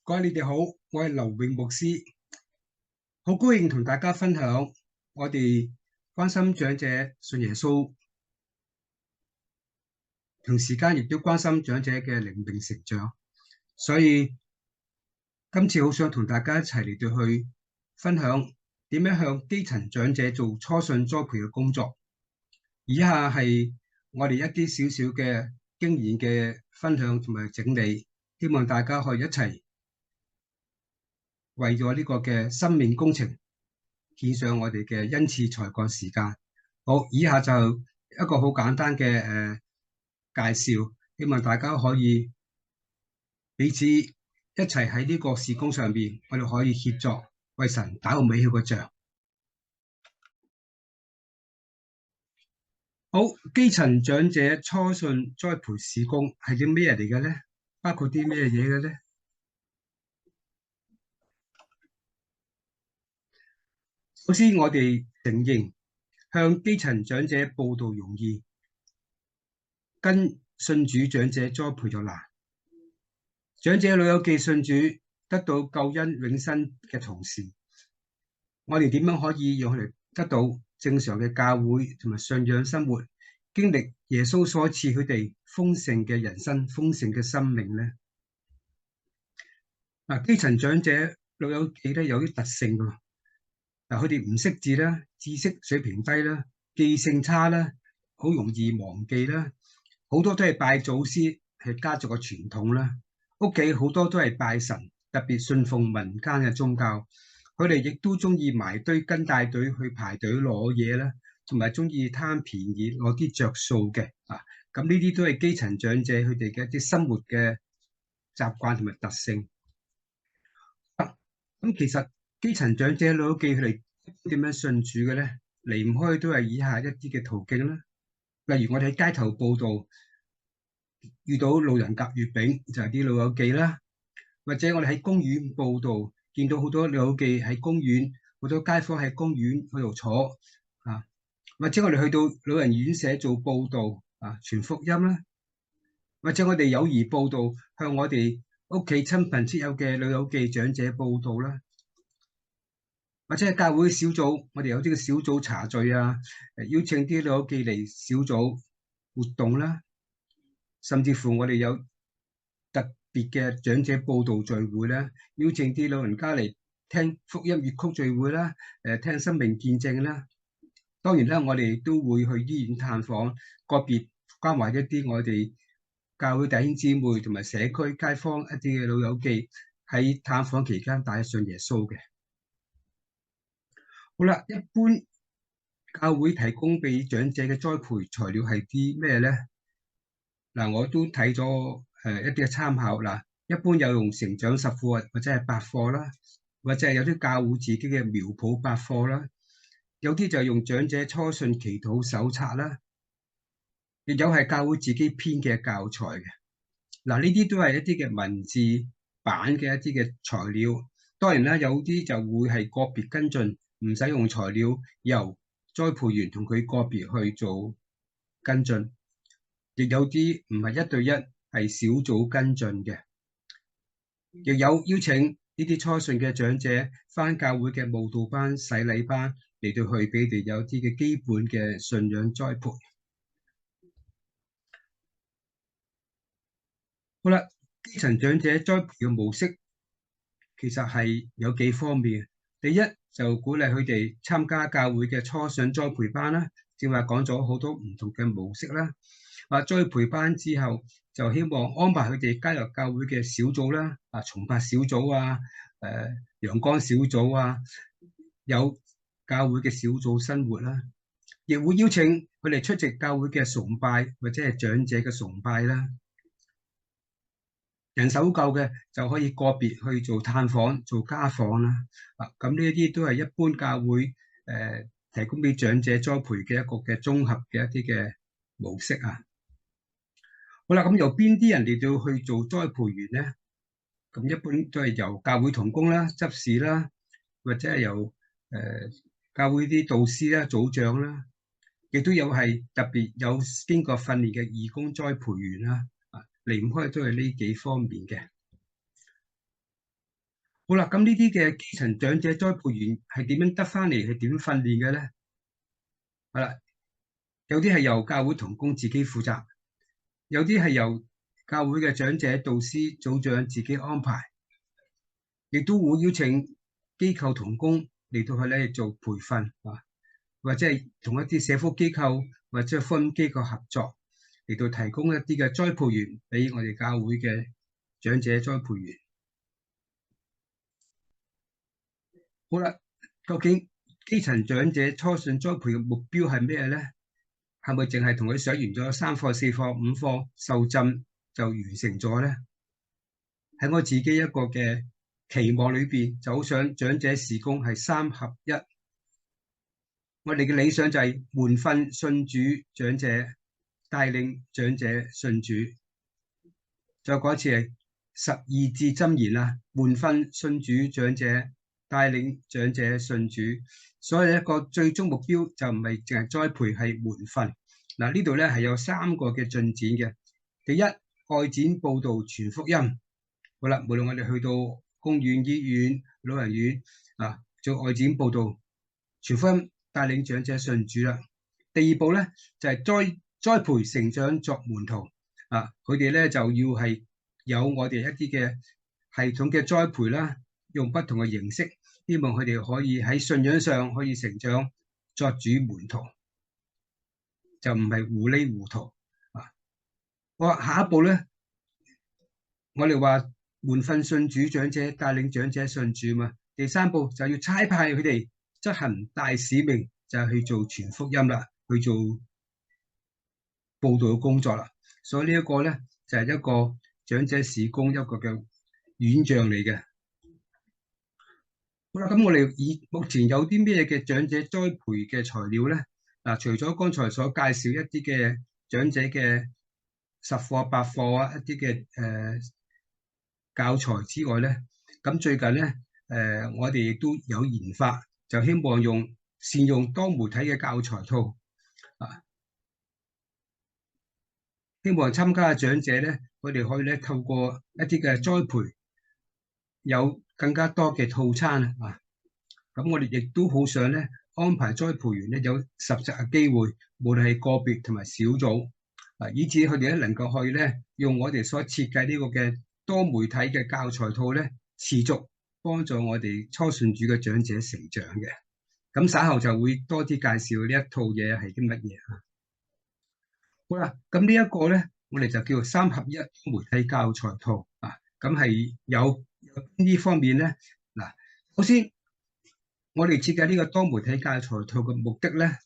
各位你哋好，我係劉永牧師，好高興同大家分享我哋關心長者信耶穌，同時間亦都關心長者嘅靈命成長。所以今次好想同大家一齊嚟到去分享點樣向基層長者做初信栽培嘅工作。以下係我哋一啲少少嘅經驗嘅分享同埋整理，希望大家可以一齊為咗呢個嘅生命工程獻上我哋嘅恩賜才幹時間。好，以下就一個好簡單嘅介紹，希望大家可以彼此一齊喺呢個事工上邊，我哋可以協作為神打好美好嘅仗。好，基層長者初信栽培事工係啲咩嚟嘅咧？包括啲咩嘢嘅咧？首先，我哋承認向基層長者佈道容易，跟信主長者栽培就難。長者老友記信主得到救恩永生嘅同時，我哋點樣可以讓佢哋得到正常嘅教會同埋信仰生活，經歷耶穌所賜佢哋豐盛嘅人生、豐盛嘅生命呢？基層長者老友記咧有啲特性㗎。佢哋唔識字啦，知識水平低啦，記性差啦，好容易忘記啦，好多都係拜祖師，係家族嘅傳統啦。屋企好多都係拜神，特別信奉民間嘅宗教。佢哋亦都中意埋堆跟大隊去排隊攞嘢啦，同埋中意貪便宜攞啲着數嘅啊。咁呢啲都係基層長者佢哋嘅一啲生活嘅習慣同埋特性。咁其實基層長者老友記佢哋點樣信主嘅咧？離唔開都係以下一啲嘅途徑啦。例如我哋喺街頭報道遇到路人甲月餅，就係啲老友記啦；或者我哋喺公園報道見到好多老友記喺公園，好多街坊喺公園嗰度坐啊；或者我哋去到老人院舍做報道啊，傳福音啦；或者我哋友誼報道向我哋屋企親朋戚友嘅老友記長者報道啦。或者係教會小組，我哋有啲嘅小組茶聚啊，邀請啲老友記嚟小組活動啦，甚至乎我哋有特別嘅長者報道聚會啦，邀請啲老人家嚟聽福音粵曲聚會啦，聽生命見證啦。當然啦，我哋都會去醫院探訪，個別關懷一啲我哋教會弟兄姊妹同埋社區街坊一啲嘅老友記喺探訪期間帶信耶穌嘅。好啦，一般教會提供俾長者嘅栽培材料係啲咩咧？我都睇咗一啲嘅參考啦。一般有用成長實課或者係百貨啦，或者係有啲教會自己嘅苗圃百貨啦，有啲就係用長者初信祈禱手冊啦，亦有係教會自己編嘅教材嘅。呢啲都係一啲嘅文字版嘅一啲嘅材料。當然啦，有啲就會係個別跟進。唔使用材料，由栽培員同佢個別去做跟進，亦有啲唔係一對一，係小組跟進嘅，亦有邀請呢啲初信嘅長者返教會嘅慕道班、洗禮班嚟到去俾佢哋有啲嘅基本嘅信仰栽培。好啦，基層長者栽培嘅模式其實係有幾方面。第一就鼓勵佢哋參加教會嘅初信栽培班啦，正話講咗好多唔同嘅模式啦。栽培班之後就希望安排佢哋加入教會嘅小組啦，崇拜小組啊，陽光小組啊，有教會嘅小組生活啦，亦會邀請佢哋出席教會嘅崇拜或者係長者嘅崇拜啦。人手夠嘅就可以個別去做探訪、做家訪啦。咁呢一啲都係一般教會提供俾長者栽培嘅一個嘅綜合嘅一啲嘅模式啊。好啦，咁由邊啲人嚟到去做栽培員咧？咁一般都係由教會同工啦、執事啦，或者係由教會啲導師啦、組長啦，亦都有係特別有經過訓練嘅義工栽培員啦。離唔開都係呢幾方面嘅。好啦，咁呢啲嘅基層長者栽培員係點樣得翻嚟？係點訓練嘅咧？係啦，有啲係由教會同工自己負責，有啲係由教會嘅長者、導師、組長自己安排，亦都會邀請機構同工嚟到去咧做培訓啊，或者係同一啲社福機構或者係福音機構合作嚟到提供一啲嘅栽培員俾我哋教會嘅長者栽培員。好啦，究竟基層長者初信栽培嘅目標係咩咧？係咪淨係同佢上完咗3課、4課、5課受浸就完成咗咧？喺我自己一個嘅期望裏邊，就好想長者事工係3合1。我哋嘅理想就係門訓信主長者，帶領長者信主。再講一次係12字箴言啦，門訓信主長者，帶領長者信主。所以一個最終目標就唔係淨係栽培，係門訓。嗱，呢度咧係有3個嘅進展嘅。第一，外展佈道傳福音。好啦，無論我哋去到公園、醫院、老人院啊，做外展佈道傳福音，帶領長者信主啦。第二步咧就係栽培成長作門徒啊，佢哋咧就要係有我哋一啲嘅系統嘅栽培啦，用不同嘅形式，希望佢哋可以喺信仰上可以成長作主門徒，就唔係糊裡糊塗啊。我話下一步咧，我哋話門訓信主長者，帶領長者信主嘛。第3步就要差派佢哋執行大使命，就係去做傳福音啦，去做佈道嘅工作啦。所以呢一個咧就係一個長者事工一個嘅院長嚟嘅。好啦，咁我哋目前有啲咩嘅長者栽培嘅材料咧？嗱，除咗剛才所介紹一啲嘅長者嘅10課8課啊，一啲嘅教材之外咧，咁最近咧我哋亦都有研發，就希望善用多媒體嘅教材套啊，希望參加嘅長者咧，佢哋可以咧透過一啲嘅栽培，有更加多嘅套餐啊。咁我哋亦都好想咧安排栽培員咧有實習嘅機會，無論係個別同埋小組啊，以至佢哋咧能夠去咧用我哋所設計呢個嘅多媒體嘅教材套咧，持續幫助我哋初信主嘅長者成長嘅。咁稍後就會多啲介紹呢一套嘢係啲乜嘢啊。好啦，咁呢一個咧，我哋就叫做3合1媒體教材套啊。咁係有呢方面咧，嗱，首先我哋設計呢個多媒體教材套嘅目的咧，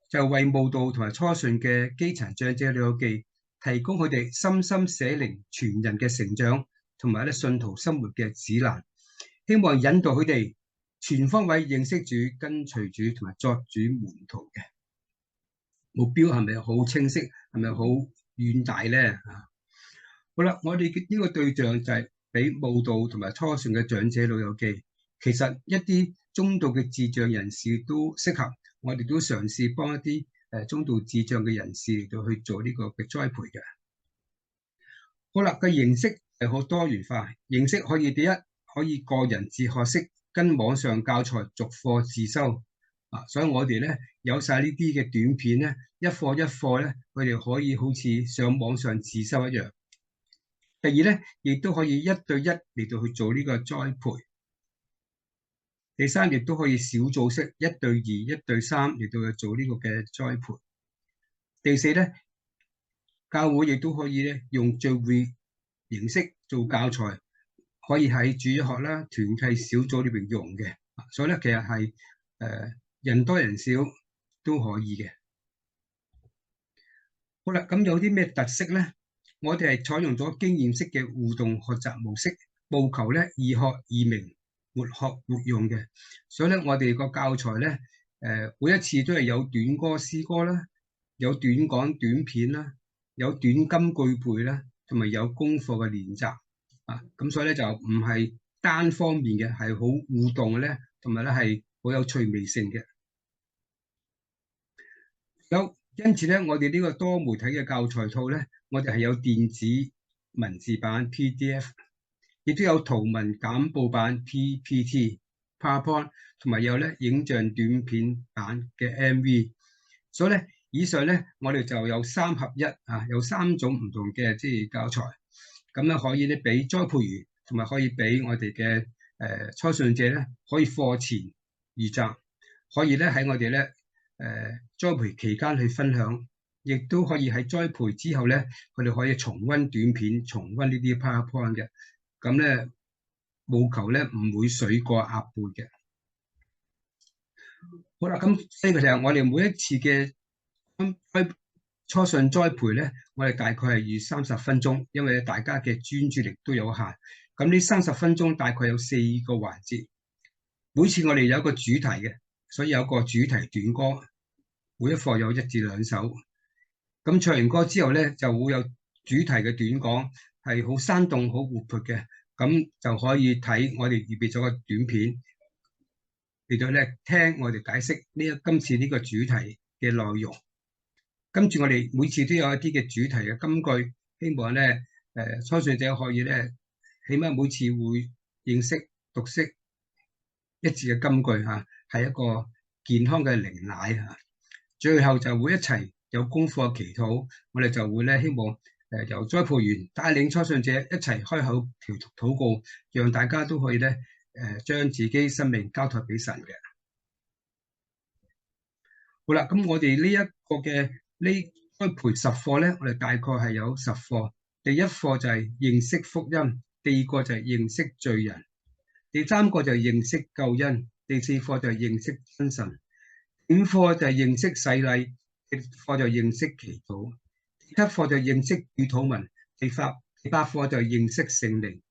就為慕道同埋初信嘅基層長者老友記提供佢哋心心社靈全人嘅成長同埋咧信徒生活嘅指南，希望引導佢哋全方位認識主、跟隨主同埋作主門徒嘅目標係咪好清晰？係咪好遠大咧？好啦，我哋呢個對象就係俾慕道同埋初信嘅長者老友記，其實一啲中度嘅智障人士都適合，我哋都嘗試幫一啲中度智障嘅人士嚟到去做呢個嘅栽培嘅。好啦，個形式係好多元化，形式可以第一可以個人自學式，跟網上教材逐課自修啊，所以我哋咧有晒呢啲嘅短片咧，一課一課咧，佢哋可以好似上網上自修一樣。第二咧，亦都可以1對1嚟到去做呢個栽培。第三，亦都可以小組式1對2、1對3嚟到去做呢個嘅栽培。第四咧，教會亦都可以咧用聚會形式做教材，可以喺主日學啦、團契小組裏邊用嘅。所以咧，其實係人多人少都可以嘅。好啦，咁有啲咩特色咧？我哋係採用咗經驗式嘅互動學習模式，務求咧易學易明、活學活用嘅。所以咧，我哋個教材咧，每一次都係有短歌詩歌啦，有短講短片啦，有短金句背啦，同埋有功課嘅練習啊。咁所以咧就唔係單方面嘅，係好互動嘅咧，同埋咧係好有趣味性嘅。因此咧，我哋呢個多媒體嘅教材套咧，我哋係有電子文字版 PDF，亦都有圖文簡報版 PPT、PowerPoint， 同埋有咧影像短片版嘅 MV。所以咧，以上咧我哋就有3合1啊，有3種唔同嘅教材，咁咧可以咧俾栽培員同埋可以俾我哋嘅初信者咧，可以課前預習，可以咧喺我哋咧栽培期間去分享，亦都可以喺栽培之後咧，佢哋可以重溫短片、重溫呢啲 PowerPoint 嘅，咁咧務求咧唔會水過鴨背嘅。好啦，咁呢個就係我哋每一次嘅初信栽培咧，我哋大概係預30分鐘，因為大家嘅專注力都有限。咁呢30分鐘大概有4個環節，每次我哋有一個主題嘅，所以有個主題短歌，每一課有1至2首。咁唱完歌之後咧，就會有主題嘅短講，係好生動、好活潑嘅，咁就可以睇我哋預備咗個短片嚟到咧聽我哋解釋今次呢個主題嘅內容。跟住我哋每次都有一啲嘅主題嘅金句，希望咧初信者可以咧，起碼每次會認識讀識一字嘅金句嚇，係一個健康嘅靈奶嚇。最後就會一齊有功課祈禱，我哋就會咧希望由栽培員帶領初信者一齊開口禱告，讓大家都可以咧將自己生命交託俾神嘅。好啦，咁我哋呢一個嘅栽培10課咧，我哋大概係有10課。第一課就係認識福音，第二個就係認識罪人，第3個就係認識救恩，第4課就係認識真神，第5課就係認識洗禮，第6課就係認識祈禱，第7課就係認識語禱文，第8課就係認識聖靈，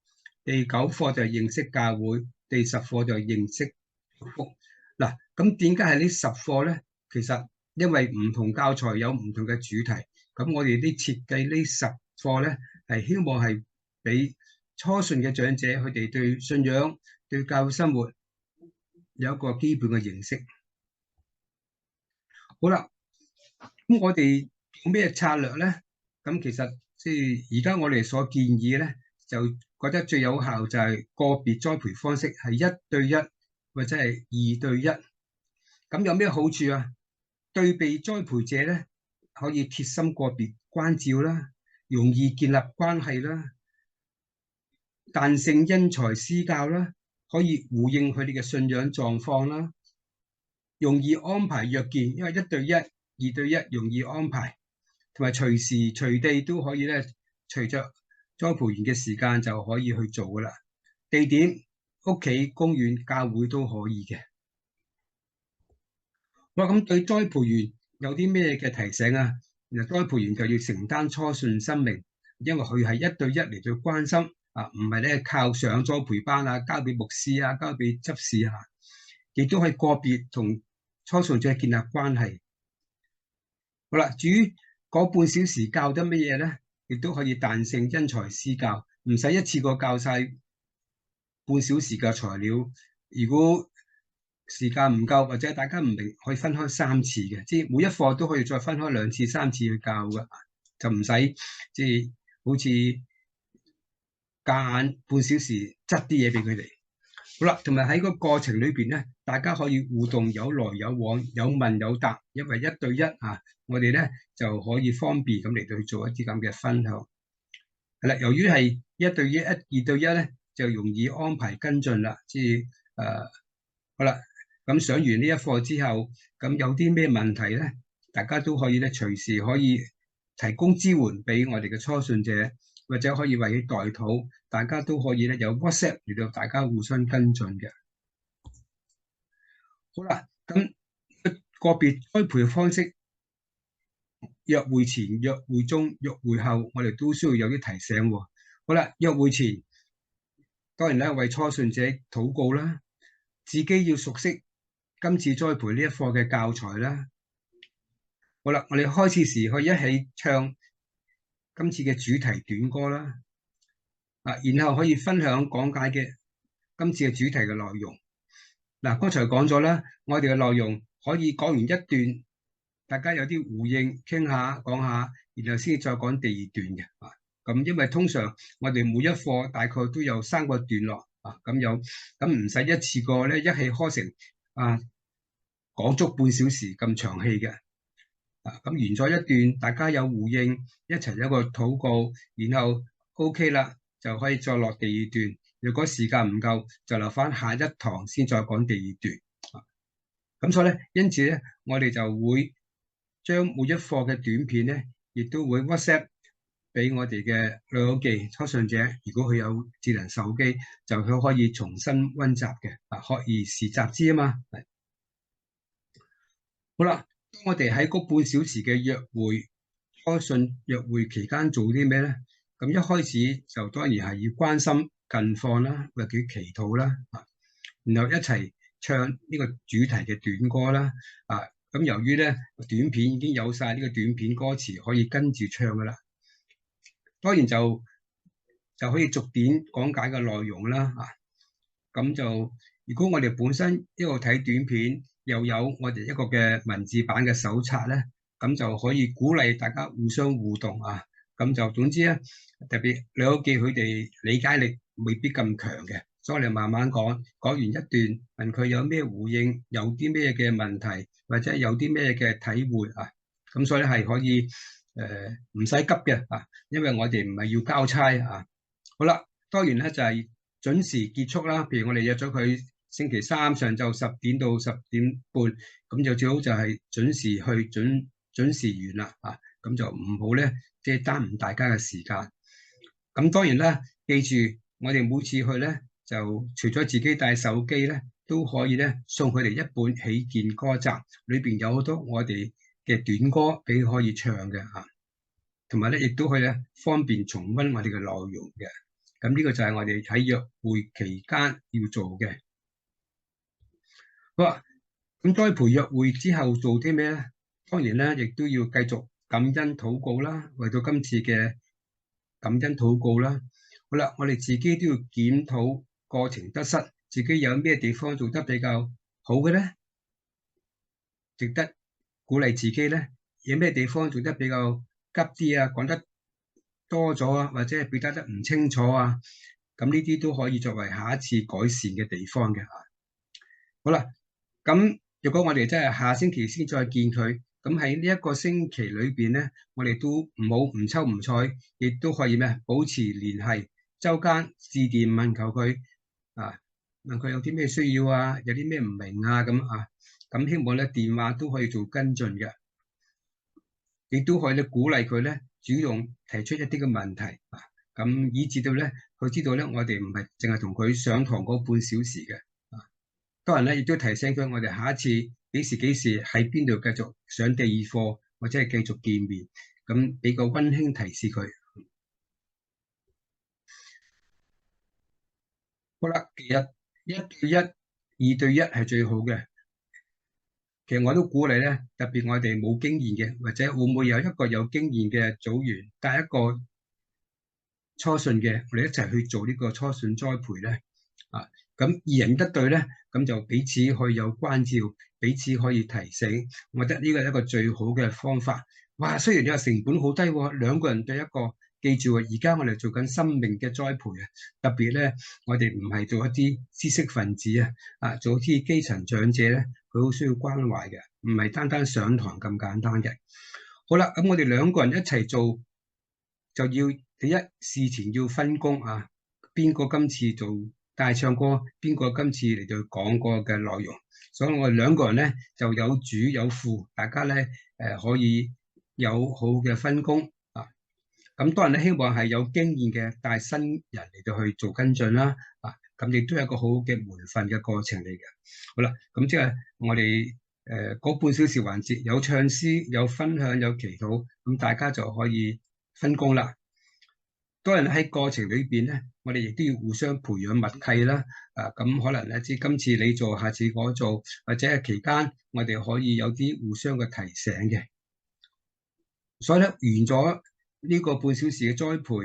第9課就係認識教會，第10課就係認識祝福。嗱，咁點解係呢10課咧？其實因為唔同教材有唔同嘅主題，咁我哋啲設計呢10課咧，係希望係俾初信嘅長者，佢哋對信仰、對教會生活有一個基本嘅認識。好啦，咁我哋有咩策略咧？咁其實即係而家我哋所建議咧，就覺得最有效就係個別栽培方式，係1對1或者係2對1。咁有咩好處啊？對被栽培者咧，可以貼心個別關照啦，容易建立關係啦，彈性因材施教啦，可以回應佢哋嘅信仰狀況啦，容易安排約見，因為1對1、2對1容易安排，同埋隨時隨地都可以咧，隨着栽培員嘅時間就可以去做噶啦。地點屋企、公園、教會都可以嘅。哇！咁對栽培員有啲咩嘅提醒啊？然後栽培員就要承擔初信生命，因為佢係1對1嚟到關心啊，唔係咧靠上栽培班啊，交俾牧師啊，交俾執事啊，亦都係個別同初信者建立關係。好啦，至於嗰半小時教得乜嘢咧，亦都可以彈性因材施教，唔使一次過教晒半小時嘅材料。如果時間唔夠或者大家唔明，可以分開3次嘅，即係每一課都可以再分開2次、3次去教嘅，就唔使即係好似夾硬半小時執啲嘢俾佢哋。好啦，同埋喺個過程裏邊咧，大家可以互動有來有往，有問有答，因為1對1啊，我哋咧就可以方便咁嚟到去做一啲咁嘅分享。係啦，由於係1對1、2對1咧，就容易安排跟進啦。即係好啦。咁上完呢一課之後，咁有啲咩問題咧？大家都可以咧隨時可以提供支援俾我哋嘅初信者，或者可以為佢代禱，大家都可以咧有 WhatsApp 嚟到大家互相跟進嘅。好啦，咁個別栽培方式，約會前、約會中、約會後，我哋都需要有啲提醒喎。好啦，約會前當然咧為初信者禱告啦，自己要熟悉今次栽培呢一課嘅教材啦。好啦，我哋開始時可以一起唱今次嘅主題短歌啦。然後可以分享講解嘅今次嘅主題嘅內容。嗱，剛才講咗啦，我哋嘅內容可以講完一段，大家有啲回應，傾下講下，然後先再講第2段嘅。咁因為通常我哋每一課大概都有3個段落啊，咁唔使一次過咧一氣呵成啊講足半小時咁長氣嘅。咁完咗一段，大家有回應，一齊有一個禱告，然後 OK 啦，就可以再落第二段。如果時間唔夠，就留翻下一堂先再講第二段。咁所以咧，因此咧，我哋就會將每一課嘅短片咧，亦都會 WhatsApp 俾我哋嘅老友記初信者。如果佢有智能手機，就佢可以重新溫習嘅。學而時習之啊嘛。好啦。當我哋喺嗰半小時嘅約會初信約會期間做啲咩咧？咁一開始就當然係要關心近況啦，或者祈禱啦，然後一齊唱呢個主題嘅短歌啦，咁由於咧短片已經有晒呢個短片歌詞可以跟住唱噶啦，當然就可以逐點講解嘅內容啦，咁就如果我哋本身一路睇短片，又有我哋一個嘅文字版嘅手冊咧，咁就可以鼓勵大家互相互動啊。咁就總之咧，特別老友記佢哋理解力未必咁強嘅，所以我哋慢慢講，講完一段，問佢有咩回應，有啲咩嘅問題，或者有啲咩嘅體會啊。咁所以係可以唔使急嘅啊，因為我哋唔係要交差啊。好啦，當然咧就係準時結束啦。譬如我哋約咗佢星期三上晝10點到10點半，咁就最好就係準時去，準時完啦啊！咁就唔好咧，即係耽誤大家嘅時間。咁當然啦，記住我哋每次去咧，就除咗自己帶手機咧，都可以咧送佢哋一本喜健歌集，裏邊有好多我哋嘅短歌俾佢可以唱嘅啊，同埋咧亦都可以咧方便重溫我哋嘅內容嘅。咁呢個就係我哋喺約會期間要做嘅。好啊，咁栽培約會之後做啲咩咧？當然咧，亦都要繼續感恩禱告啦，為到今次嘅感恩禱告啦。好啦，我哋自己都要檢討過程得失，自己有咩地方做得比較好嘅咧，值得鼓勵自己咧。有咩地方做得比較急啲啊，講得多咗啊，或者係表達得唔清楚啊，咁呢啲都可以作為下一次改善嘅地方嘅。好啦，咁如果我哋真係下星期先再見佢，咁喺呢一個星期裏邊咧，我哋都唔好唔抽唔睬，亦都可以咩保持聯繫，周間致電問求佢啊，問佢有啲咩需要啊，有啲咩唔明啊咁啊，咁希望咧電話都可以做跟進嘅，亦都可以咧鼓勵佢咧主動提出一啲嘅問題啊，咁以至到咧佢知道咧我哋唔係淨係同佢上堂嗰半小時嘅。當然咧，亦都提醒佢，我哋下一次幾時喺邊度繼續上第二課，或者係繼續見面，咁俾個溫馨提示佢。好啦，其實1對1、2對1係最好嘅。其實我都鼓勵咧，特別我哋冇經驗嘅，或者會唔會有一個有經驗嘅組員帶一個初信嘅，我哋一齊去做呢個初信栽培咧。咁2人1隊咧，咁就彼此可以有關照，彼此可以提醒。我覺得呢個係一個最好嘅方法。哇！雖然你話成本好低喎，2個人對一個，記住啊，而家我哋做緊生命嘅栽培啊，特別咧，我哋唔係做一啲知識分子做一啲基層長者咧，佢好需要關懷嘅，唔係單單上堂咁簡單嘅。好啦，咁我哋2個人一齊做，就要第一事前要分工啊，邊個今次做帶唱歌，邊個今次嚟到講歌嘅內容，所以我哋2個人咧就有主有副，大家咧可以有好嘅分工啊。咁當然咧，希望係有經驗嘅帶新人嚟到去做跟進啦。咁亦都係一個好嘅門訓嘅過程嚟嘅。好啦，咁即係我哋嗰半小時環節有唱詩、有分享、有祈禱，咁大家就可以分工啦。當然喺過程裏邊咧，我哋亦都要互相培養默契啦。咁可能咧，即今次你做，下次我做，或者係期間我哋可以有啲互相嘅提醒嘅。所以咧，完咗呢個半小時嘅栽培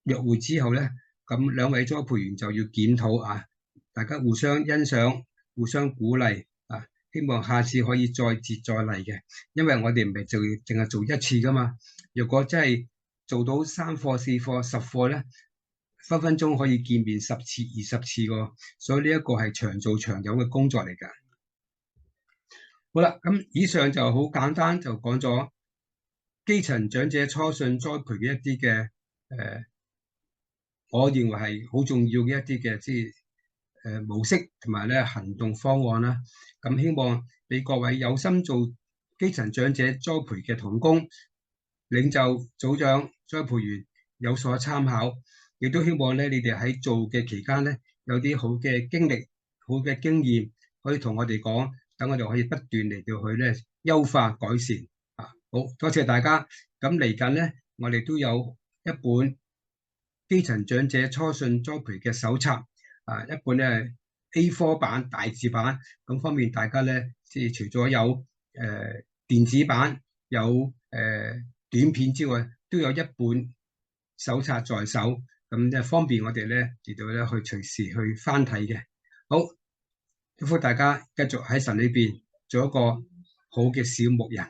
約會之後咧，咁2位栽培員就要檢討啊，大家互相欣賞、互相鼓勵啊，希望下次可以再接再厲嘅。因為我哋唔係淨係做一次噶嘛，若果真係做到3課、4課、10課咧，分分鐘可以見面10次、20次喎。所以呢一個係長做長有嘅工作嚟㗎。好啦，咁以上就好簡單就講咗基層長者初信栽培嘅一啲嘅我認為係好重要嘅一啲嘅模式同埋咧行動方案啦。咁希望俾各位有心做基層長者栽培嘅同工、領袖、組長、栽培員有所參考，亦都希望咧你哋喺做嘅期間咧有啲好嘅經歷、好嘅經驗可以同我哋講，等我哋可以不斷嚟到去咧優化改善。好多謝大家。咁嚟緊咧，我哋都有一本基層長者初信栽培嘅手冊，一本咧 A4 版大字版，咁方便大家咧，即係除咗有電子版、有短片之外，都有一本手冊在手，咁即係方便我哋咧嚟到咧去隨時去翻睇嘅。好，祝福大家繼續喺神裏邊做一個好嘅小牧人。